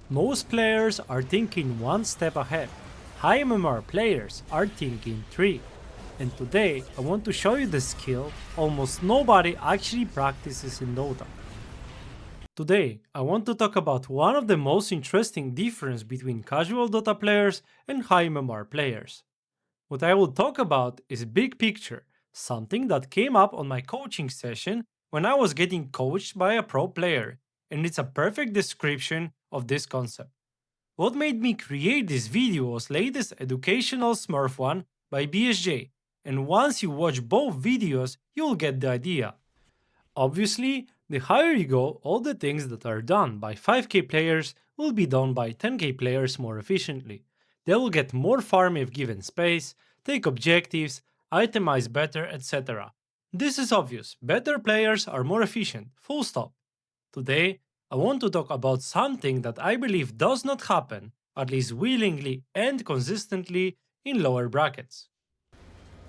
Most players are thinking one step ahead. High MMR players are thinking 3. And today I want to show you the skill almost nobody actually practices in Dota. Today I want to talk about one of the most interesting differences between casual Dota players and high MMR players. What I will talk about is big picture, something that came up on my coaching session when I was getting coached by a pro player, and it's a perfect description of this concept. What made me create this video was latest educational Smurf one by BSJ, and once you watch both videos, you'll get the idea. Obviously, the higher you go, all the things that are done by 5k players will be done by 10k players more efficiently. They will get more farm if given space, take objectives, itemize better, etc. This is obvious, better players are more efficient, full stop. Today, I want to talk about something that I believe does not happen, at least willingly and consistently, in lower brackets.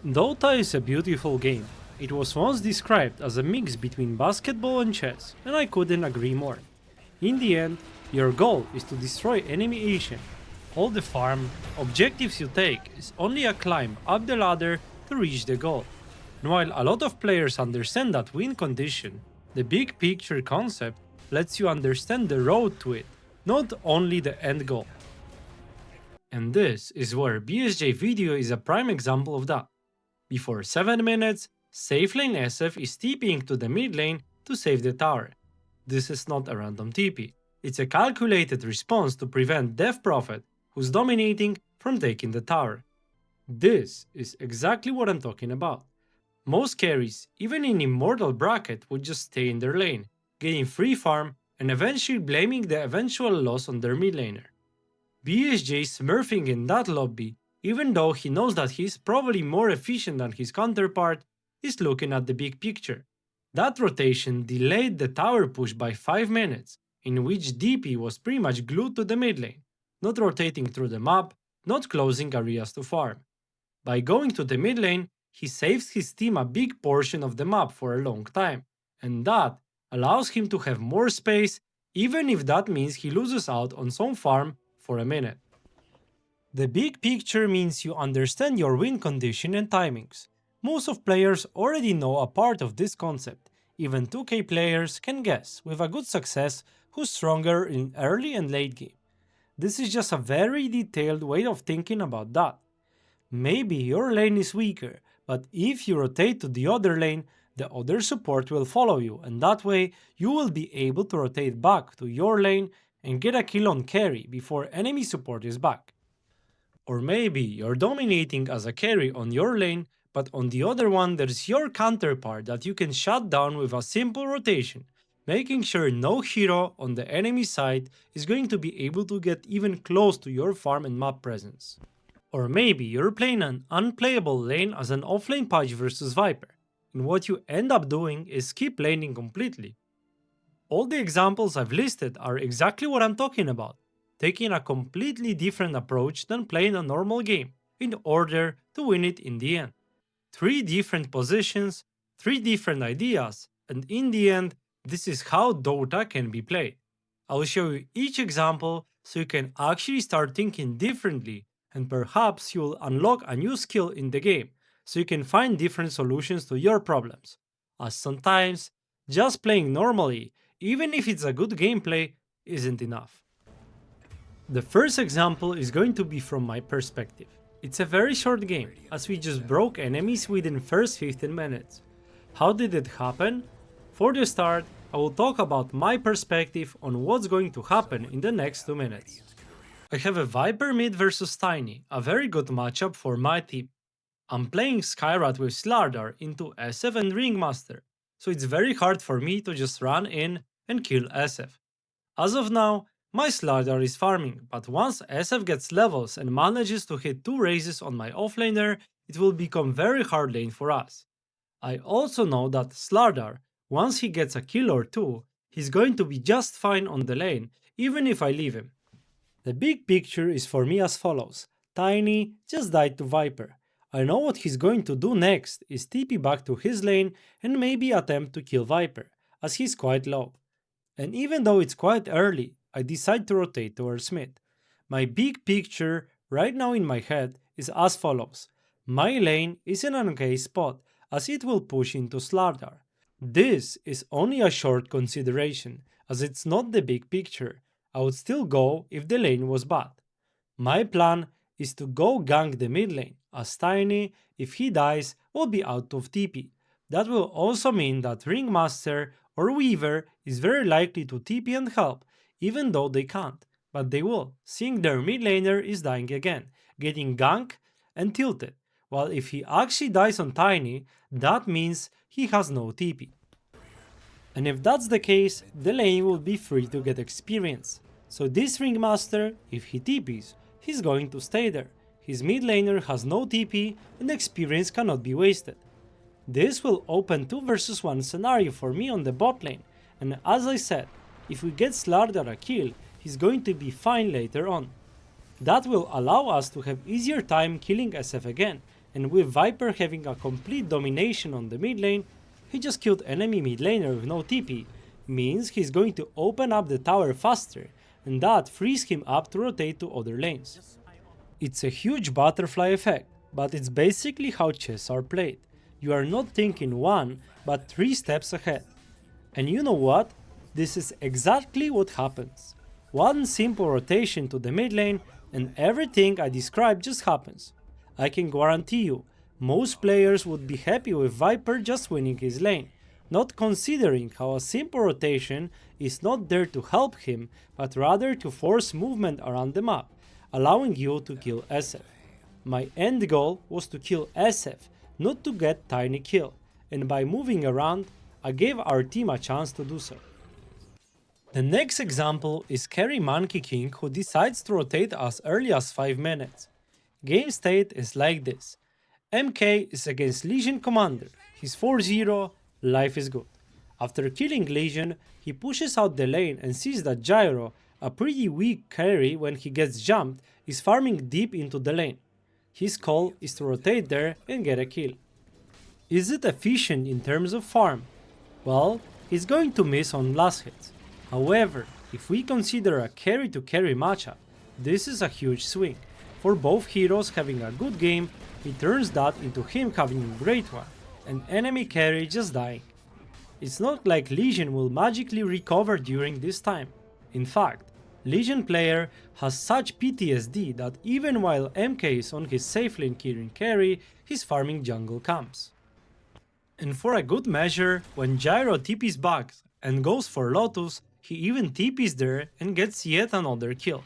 Dota is a beautiful game. It was once described as a mix between basketball and chess, and I couldn't agree more. In the end, your goal is to destroy enemy Asian. All the farm, objectives you take is only a climb up the ladder to reach the goal. And while a lot of players understand that win condition, the big picture concept lets you understand the road to it, not only the end goal. And this is where BSJ video is a prime example of that. Before 7 minutes, safe lane SF is TPing to the mid lane to save the tower. This is not a random TP, it's a calculated response to prevent Death Prophet, who's dominating, from taking the tower. This is exactly what I'm talking about. Most carries, even in Immortal bracket, would just stay in their lane, getting free farm and eventually blaming the eventual loss on their mid laner. BSJ smurfing in that lobby, even though he knows that he's probably more efficient than his counterpart, is looking at the big picture. That rotation delayed the tower push by 5 minutes, in which DP was pretty much glued to the mid lane, not rotating through the map, not closing areas to farm. By going to the mid lane, he saves his team a big portion of the map for a long time, and that allows him to have more space, even if that means he loses out on some farm for a minute. The big picture means you understand your win condition and timings. Most of players already know a part of this concept. Even 2k players can guess, with a good success, who's stronger in early and late game. This is just a very detailed way of thinking about that. Maybe your lane is weaker, but if you rotate to the other lane, the other support will follow you, and that way you will be able to rotate back to your lane and get a kill on carry before enemy support is back. Or maybe you're dominating as a carry on your lane, but on the other one there's your counterpart that you can shut down with a simple rotation, making sure no hero on the enemy side is going to be able to get even close to your farm and map presence. Or maybe you're playing an unplayable lane as an offlane Pudge versus Viper, and what you end up doing is skip laning completely. All the examples I've listed are exactly what I'm talking about, taking a completely different approach than playing a normal game in order to win it in the end. 3 different positions, 3 different ideas, and in the end, this is how Dota can be played. I'll show you each example so you can actually start thinking differently, and perhaps you'll unlock a new skill in the game so you can find different solutions to your problems. As sometimes, just playing normally, even if it's a good gameplay, isn't enough. The first example is going to be from my perspective. It's a very short game, as we just broke enemies within first 15 minutes. How did it happen? For the start, I will talk about my perspective on what's going to happen in the next 2 minutes. I have a Viper mid versus Tiny, a very good matchup for my team. I'm playing Skyrat with Slardar into SF and Ringmaster, so it's very hard for me to just run in and kill SF. As of now, my Slardar is farming, but once SF gets levels and manages to hit 2 raises on my offlaner, it will become very hard lane for us. I also know that Slardar, once he gets a kill or 2, he's going to be just fine on the lane, even if I leave him. The big picture is for me as follows. Tiny just died to Viper. I know what he's going to do next is TP back to his lane and maybe attempt to kill Viper, as he's quite low. And even though it's quite early, I decide to rotate towards mid. My big picture right now in my head is as follows. My lane is in an okay spot as it will push into Slardar. This is only a short consideration as it's not the big picture. I would still go if the lane was bad. My plan is to go gank the mid lane, as Tiny, if he dies, will be out of TP. That will also mean that Ringmaster or Weaver is very likely to TP and help, even though they can't, but they will, seeing their mid laner is dying again, getting ganked and tilted, while if he actually dies on Tiny, that means he has no TP. And if that's the case, the lane will be free to get experience. So this Ringmaster, if he TPs, he's going to stay there. His mid laner has no TP and experience cannot be wasted. This will open 2 versus 1 scenario for me on the bot lane, and as I said, if we get Slardar a kill, he's going to be fine later on. That will allow us to have easier time killing SF again, and with Viper having a complete domination on the mid lane, he just killed enemy mid laner with no TP, means he's going to open up the tower faster, and that frees him up to rotate to other lanes. It's a huge butterfly effect, but it's basically how chess are played. You are not thinking 1, but 3 steps ahead. And you know what? This is exactly what happens. One simple rotation to the mid lane and everything I described just happens. I can guarantee you, most players would be happy with Viper just winning his lane, not considering how a simple rotation is not there to help him, but rather to force movement around the map, allowing you to kill SF. My end goal was to kill SF, not to get Tiny kill, and by moving around, I gave our team a chance to do so. The next example is Carry Monkey King who decides to rotate as early as 5 minutes. Game state is like this. MK is against Legion Commander, he's 4-0, life is good. After killing Legion, he pushes out the lane and sees that Gyro, a pretty weak carry when he gets jumped, is farming deep into the lane. His call is to rotate there and get a kill. Is it efficient in terms of farm? Well, he's going to miss on last hits. However, if we consider a carry to carry matchup, this is a huge swing. For both heroes having a good game, it turns that into him having a great one, and enemy carry just dying. It's not like Legion will magically recover during this time. In fact, Legion player has such PTSD that even while MK is on his safe lane killing carry, he's farming jungle camps. And for a good measure, when Gyro TPs back and goes for Lotus, he even TPs there and gets yet another kill.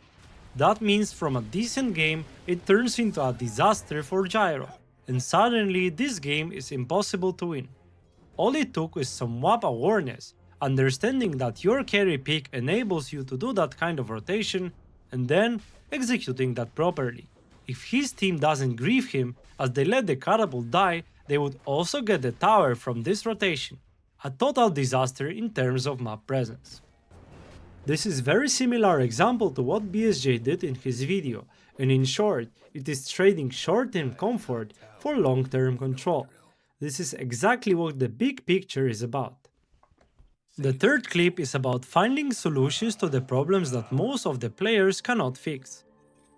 That means from a decent game, it turns into a disaster for Gyro, and suddenly this game is impossible to win. All it took is some WAP awareness, understanding that your carry pick enables you to do that kind of rotation, and then executing that properly. If his team doesn't grieve him as they let the catapult die, they would also get the tower from this rotation. A total disaster in terms of map presence. This is very similar example to what BSJ did in his video, and in short, it is trading short-term comfort for long-term control. This is exactly what the big picture is about. The third clip is about finding solutions to the problems that most of the players cannot fix.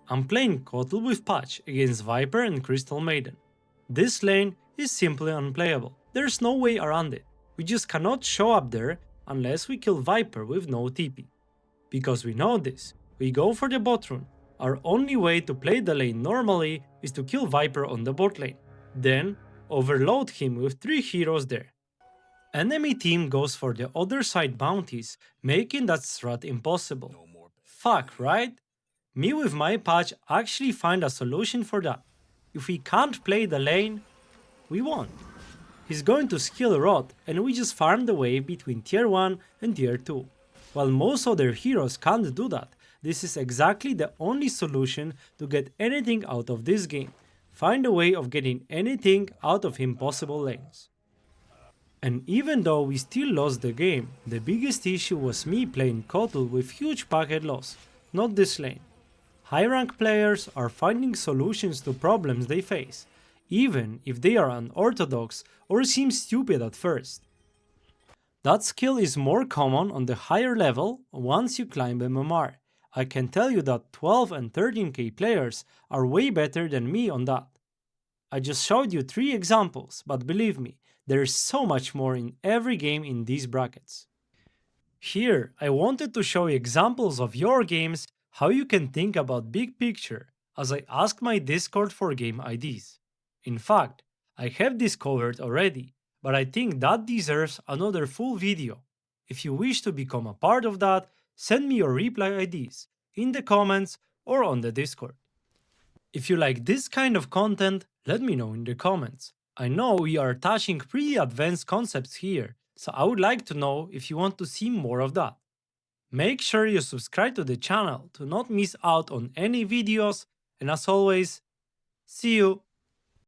I'm playing Kotal with Patch against Viper and Crystal Maiden. This lane is simply unplayable, there's no way around it. We just cannot show up there unless we kill Viper with no TP. Because we know this, we go for the bot rune. Our only way to play the lane normally is to kill Viper on the bot lane, then overload him with 3 heroes there. Enemy team goes for the other side bounties, making that strat impossible. Fuck, right? Me with my patch actually find a solution for that. If we can't play the lane, we won't. He's going to skill rot and we just farm the wave between tier 1 and tier 2. While most other heroes can't do that, this is exactly the only solution to get anything out of this game. Find a way of getting anything out of impossible lanes. And even though we still lost the game, the biggest issue was me playing Kotal with huge packet loss, not this lane. High rank players are finding solutions to problems they face, even if they are unorthodox or seem stupid at first. That skill is more common on the higher level once you climb MMR. I can tell you that 12 and 13k players are way better than me on that. I just showed you 3 examples, but believe me, there is so much more in every game in these brackets. Here, I wanted to show you examples of your games, how you can think about big picture, as I asked my Discord for game IDs. In fact, I have this covered already, but I think that deserves another full video. If you wish to become a part of that, send me your reply IDs in the comments or on the Discord. If you like this kind of content, let me know in the comments. I know we are touching pretty advanced concepts here, so I would like to know if you want to see more of that. Make sure you subscribe to the channel to not miss out on any videos, and as always, see you!